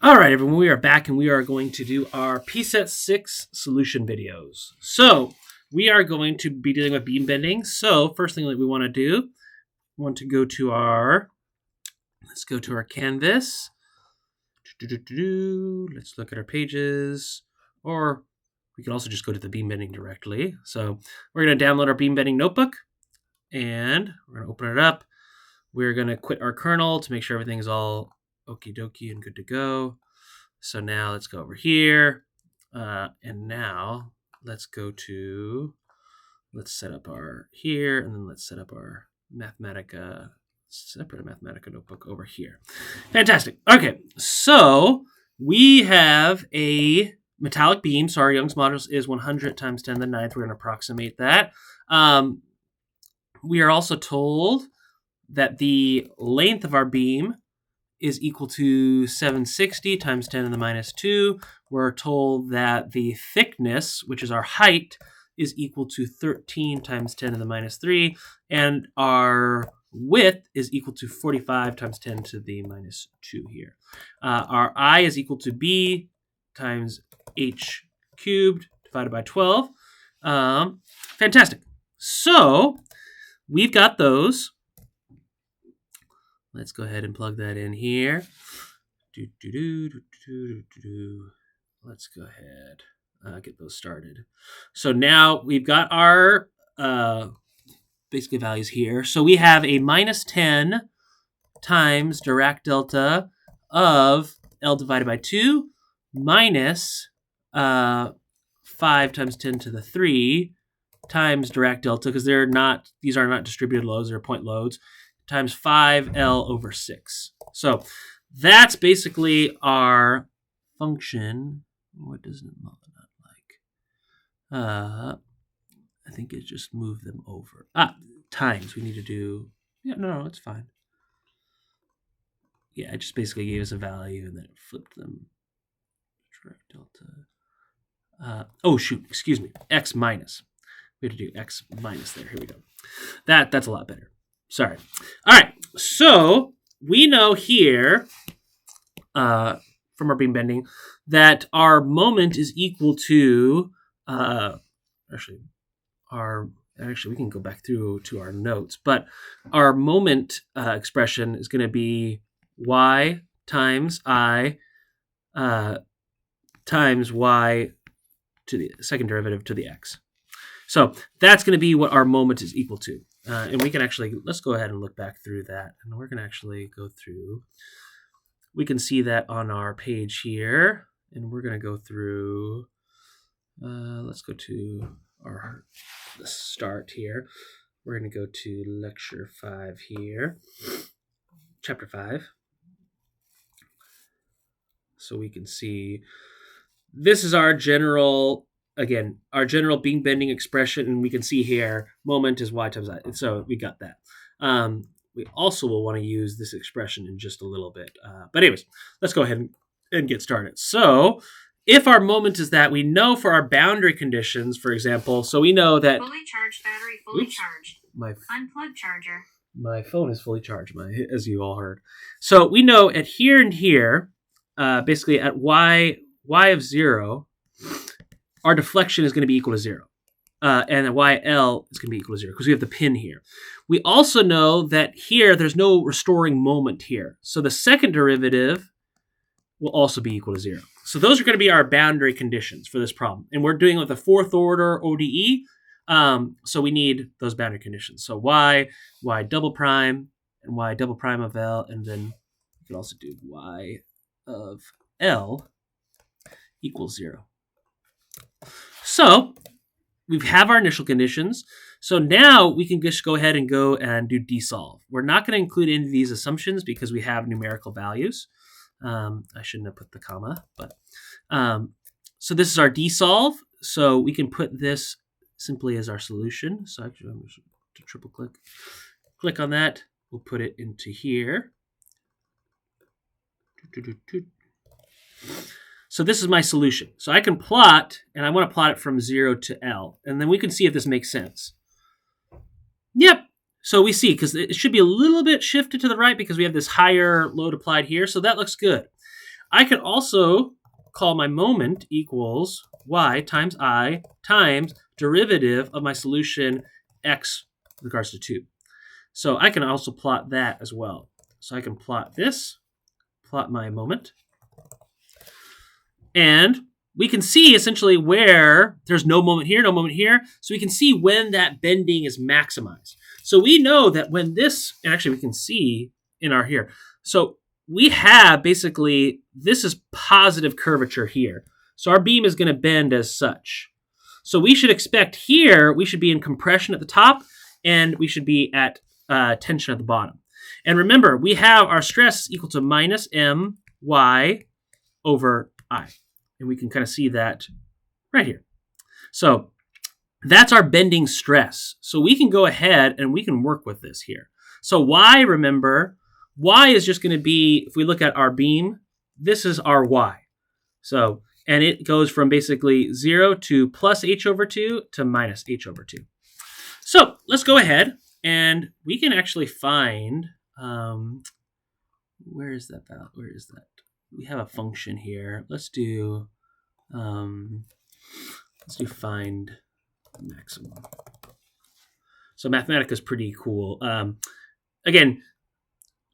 All right, everyone, we are back and we are going to do our Pset 6 solution videos. So we are going to be dealing with beam bending. So first thing that we want to do, we want to go to our, let's go to our canvas. Let's look at our pages, or we can also just go to the beam bending directly. So we're going to download our beam bending notebook and we're going to open it up. We're going to quit our kernel to make sure everything's all okie dokie and good to go. So now let's go over here. And now let's go to, let's set up our here, and then let's set up our Mathematica, separate Mathematica notebook over here. Fantastic. Okay, so we have a metallic beam. So our Young's modulus is 100 times 10 to the 9th. We're going to approximate that. We are also told that the length of our beam is equal to 760 times 10 to the minus 2. We're told that the thickness, which is our height, is equal to 13 times 10 to the minus 3. And our width is equal to 45 times 10 to the minus 2 here. Our I is equal to B times H cubed divided by 12. Fantastic. So we've got those. Let's go ahead and plug that in here. Let's go ahead, get those started. So now we've got our basically values here. So we have a minus 10 times Dirac delta of L divided by 2 minus 5 times 10 to the 3 times Dirac delta, because these are not distributed loads, they're point loads, times 5L over 6. So that's basically our function. What does it not like? I think it just moved them over. Times. We need to do... Yeah, no, it's fine. Yeah, it just basically gave us a value and then it flipped them. Delta. Oh, shoot. Excuse me. X minus. We have to do X minus there. Here we go. That's a lot better. Sorry. All right. So we know here from our beam bending that our moment is equal to actually we can go back through to our notes, but our moment expression is going to be y times I times y to the second derivative to the x. So that's going to be what our moment is equal to. And we can actually, let's go ahead and look back through that. And we're going to actually go through, we can see that on our page here. And we're going to go through, let's go to the start here. We're going to go to lecture 5 here, chapter 5. So we can see, this is our general beam bending expression, and we can see here, moment is y times I. So we got that. We also will want to use this expression in just a little bit. But anyways, let's go ahead and get started. So if our moment is that, we know for our boundary conditions, for example, so we know that... Fully charged battery, fully charged. Unplugged charger. My phone is fully charged, as you all heard. So we know at here and here, basically at y of 0, our deflection is going to be equal to 0. And YL is going to be equal to 0 because we have the pin here. We also know that here there's no restoring moment here. So the second derivative will also be equal to 0. So those are going to be our boundary conditions for this problem. And we're doing it with a fourth order ODE. So we need those boundary conditions. So y double prime, and y double prime of L. And then we can also do y of L equals 0. So we have our initial conditions. So now we can just go ahead and do desolve. We're not going to include any of these assumptions because we have numerical values. I shouldn't have put the comma, but so this is our desolve. So we can put this simply as our solution. So actually, I'm just going to triple click on that. We'll put it into here. So this is my solution. So I can plot, and I want to plot it from 0 to L. And then we can see if this makes sense. Yep. So we see, because it should be a little bit shifted to the right because we have this higher load applied here. So that looks good. I can also call my moment equals y times I times derivative of my solution x with regards to 2. So I can also plot that as well. So I can plot this, plot my moment. And we can see essentially where there's no moment here, no moment here. So we can see when that bending is maximized. So we know that when this, and actually we can see in our here. So we have basically, this is positive curvature here. So our beam is going to bend as such. So we should expect here, we should be in compression at the top, and we should be at tension at the bottom. And remember, we have our stress equal to minus my over I. And we can kind of see that right here. So that's our bending stress. So we can go ahead and we can work with this here. So y, remember, y is just going to be, if we look at our beam, this is our y. So, and it goes from basically 0 to plus h over 2 to minus h over 2. So let's go ahead and we can actually find, where is that? Where is that? We have a function here. Let's do find maximum. So Mathematica is pretty cool. Again,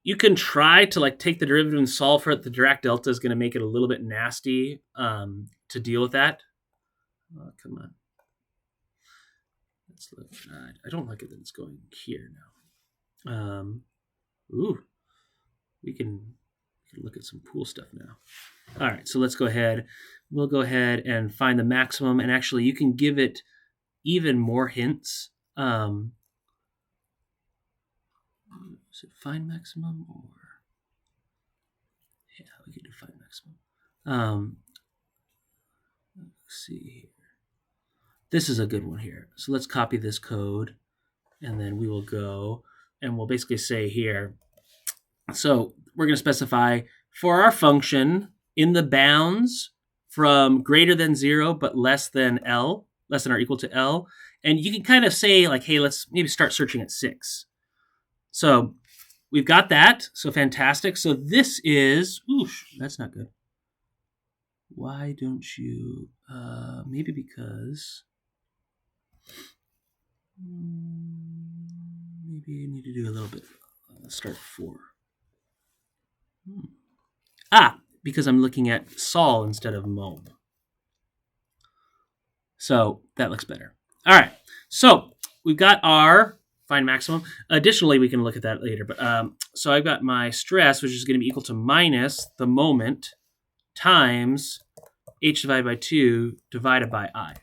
you can try to like take the derivative and solve for it. The Dirac delta is going to make it a little bit nasty to deal with that. Oh, come on. Let's look. I don't like it that it's going here now. Ooh, we can look at some cool stuff now. All right, so let's go ahead. We'll go ahead and find the maximum, and actually you can give it even more hints. Is it find maximum or? Yeah, we can do find maximum. Let's see here. This is a good one here. So let's copy this code, and then we will go, and we'll basically say here, so we're going to specify for our function in the bounds from greater than 0 but less than L, less than or equal to L. And you can kind of say like, hey, let's maybe start searching at 6. So we've got that. So fantastic. So this is, oof, that's not good. Why don't you, maybe because, maybe you need to do a little bit, start 4. Because I'm looking at sol instead of mom. So that looks better. All right. So we've got our find maximum. Additionally, we can look at that later. But so I've got my stress, which is going to be equal to minus the moment times h divided by 2 divided by I.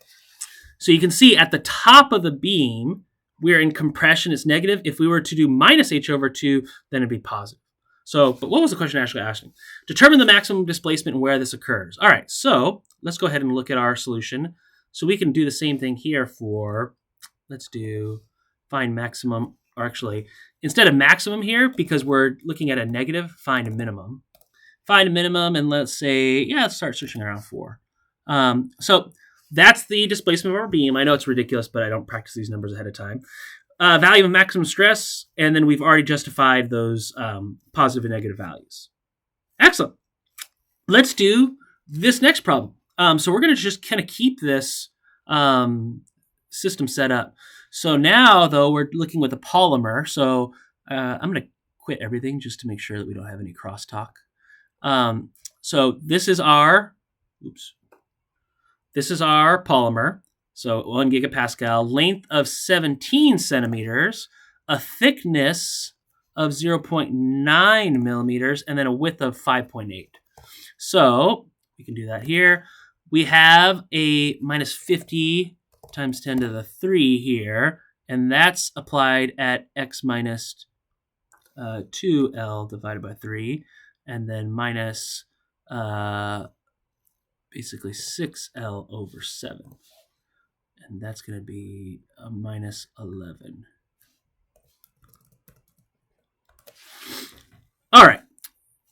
So you can see at the top of the beam, we're in compression. It's negative. If we were to do minus h over 2, then it'd be positive. So, but what was the question actually asking? Determine the maximum displacement and where this occurs. All right, so let's go ahead and look at our solution. So we can do the same thing here for, let's do find maximum, or actually, instead of maximum here, because we're looking at a negative, find a minimum. Find a minimum, and let's say, yeah, let's start searching around 4. So that's the displacement of our beam. I know it's ridiculous, but I don't practice these numbers ahead of time. Value of maximum stress, and then we've already justified those positive and negative values. Excellent. Let's do this next problem. So we're going to just kind of keep this system set up. So now, though, we're looking with a polymer. So I'm going to quit everything just to make sure that we don't have any crosstalk. So this is our, this is our polymer. So 1 gigapascal, length of 17 centimeters, a thickness of 0.9 millimeters, and then a width of 5.8. So we can do that here. We have a minus 50 times 10 to the 3 here, and that's applied at x minus 2L divided by 3, and then minus basically 6L over 7. And that's going to be a minus 11. All right.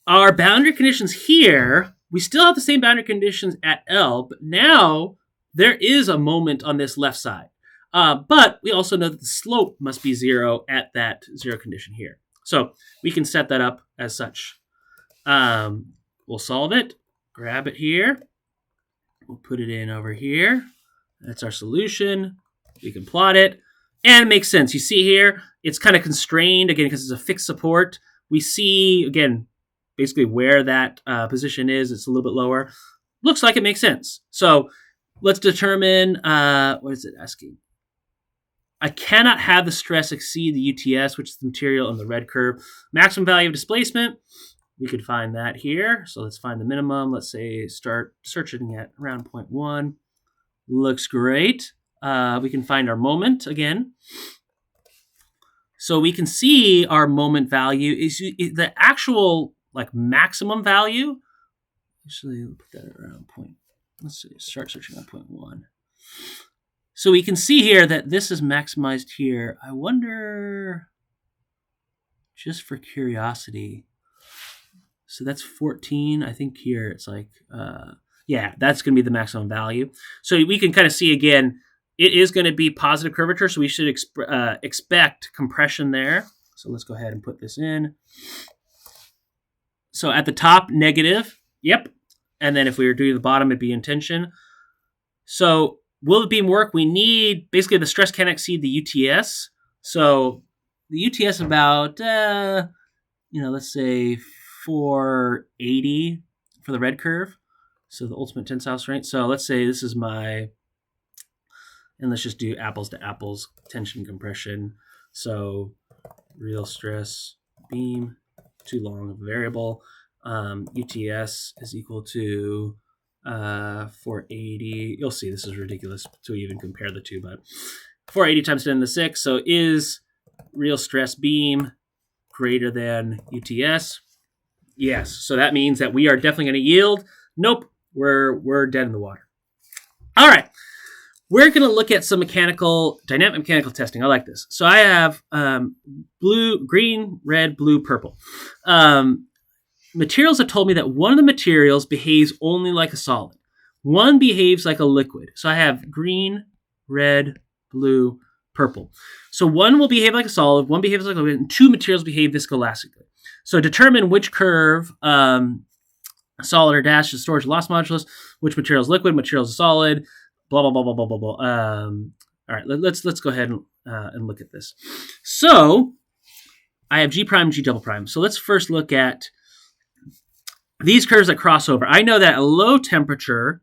Our boundary conditions here, we still have the same boundary conditions at L, but now there is a moment on this left side. But we also know that the slope must be 0 at that 0 condition here. So we can set that up as such. we'll solve it. Grab it here. We'll put it in over here. That's our solution. We can plot it. And it makes sense. You see here, it's kind of constrained, again, because it's a fixed support. We see, again, basically where that position is. It's a little bit lower. Looks like it makes sense. So let's determine, what is it asking? I cannot have the stress exceed the UTS, which is the material on the red curve. Maximum value of displacement, we could find that here. So let's find the minimum. Let's say start searching at around 0.1. Looks great. We can find our moment again. So we can see our moment value is the actual like maximum value. Actually, we'll put that around point. Let's see, start searching at 0.1. So we can see here that this is maximized here. I wonder, just for curiosity. So that's 14. I think here it's like, yeah, that's going to be the maximum value. So we can kind of see again, it is going to be positive curvature. So we should expect compression there. So let's go ahead and put this in. So at the top, negative. Yep. And then if we were doing the bottom, it'd be in tension. So will the beam work? We need, basically the stress can't exceed the UTS. So the UTS is about, let's say 480 for the red curve. So the ultimate tensile strength. So let's say this is my, and let's just do apples to apples, tension compression. So real stress beam, too long of a variable. UTS is equal to 480. You'll see this is ridiculous to even compare the two, but 480 times 10 to the 6. So is real stress beam greater than UTS? Yes. So that means that we are definitely going to yield. Nope. We're dead in the water. All right. We're going to look at some dynamic mechanical testing. I like this. So I have blue, green, red, blue, purple. Materials have told me that one of the materials behaves only like a solid. One behaves like a liquid. So I have green, red, blue, purple. So one will behave like a solid, one behaves like a liquid, and two materials behave viscoelastically. So determine which curve, solid or dash, is storage loss modulus, which material is liquid, material is solid, blah, blah, blah, blah, blah, blah, blah. All right, let's go ahead and look at this. So I have G prime, G double prime. So let's first look at these curves that cross over. I know that at low temperatures,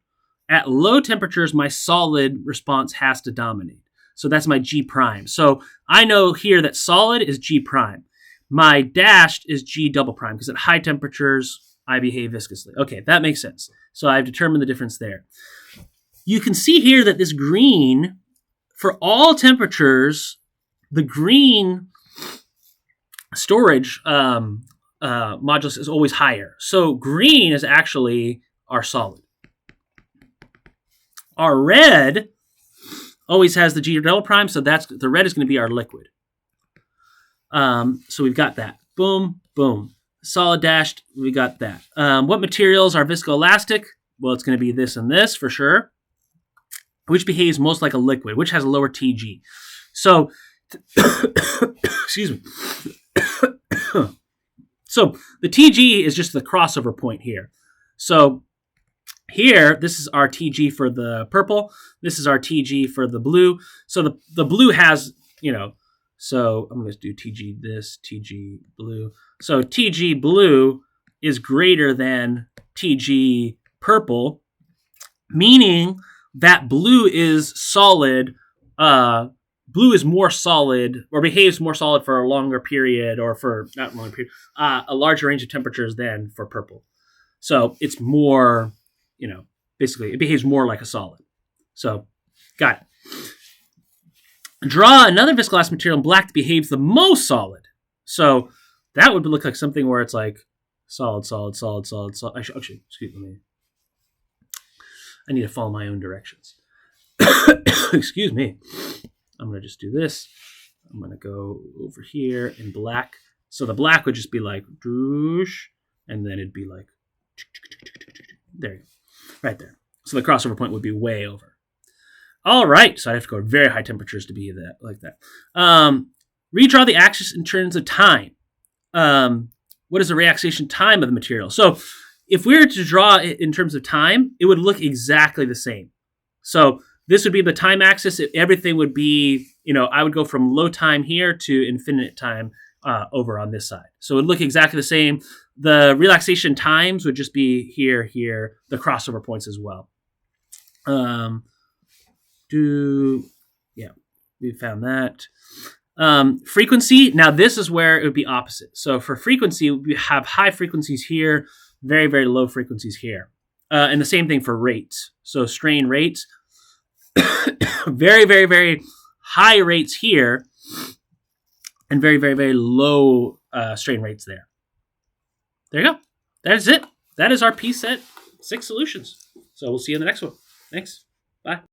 my solid response has to dominate. So that's my G prime. So I know here that solid is G prime. My dashed is G double prime because at high temperatures, I behave viscously. Okay, that makes sense. So I've determined the difference there. You can see here that this green, for all temperatures, the green storage modulus is always higher. So green is actually our solid. Our red always has the G double prime, so the red is going to be our liquid. So we've got that. Boom, boom. Solid dashed, we got that. What materials are viscoelastic? Well, it's going to be this and this for sure. Which behaves most like a liquid, which has a lower TG. So, excuse me. So the TG is just the crossover point here. So here, this is our TG for the purple. This is our TG for the blue. So the blue has, so I'm going to do TG this, TG blue. So TG blue is greater than TG purple, meaning that blue is solid. Blue is more solid or behaves more solid for a longer period or for not longer period, a larger range of temperatures than for purple. So it's more, basically it behaves more like a solid. So got it. Draw another viscoelastic material in black that behaves the most solid. So that would look like something where it's like solid, solid, solid, solid, solid. Actually, excuse me. I need to follow my own directions. Excuse me. I'm going to just do this. I'm going to go over here in black. So the black would just be like, and then it'd be like, there you go. Right there. So the crossover point would be way over. All right. So I'd have to go to very high temperatures to be that like that. Redraw the axis in terms of time. What is the relaxation time of the material? So if we were to draw it in terms of time, it would look exactly the same. So this would be the time axis. Everything would be, I would go from low time here to infinite time over on this side. So it would look exactly the same. The relaxation times would just be here, the crossover points as well. We found that. Frequency, now this is where it would be opposite. So for frequency, we have high frequencies here, very, very low frequencies here. And the same thing for rates. So strain rates, very, very, very high rates here, and very, very, very low strain rates there. There you go. That is it. That is our Pset 6 solutions. So we'll see you in the next one. Thanks. Bye.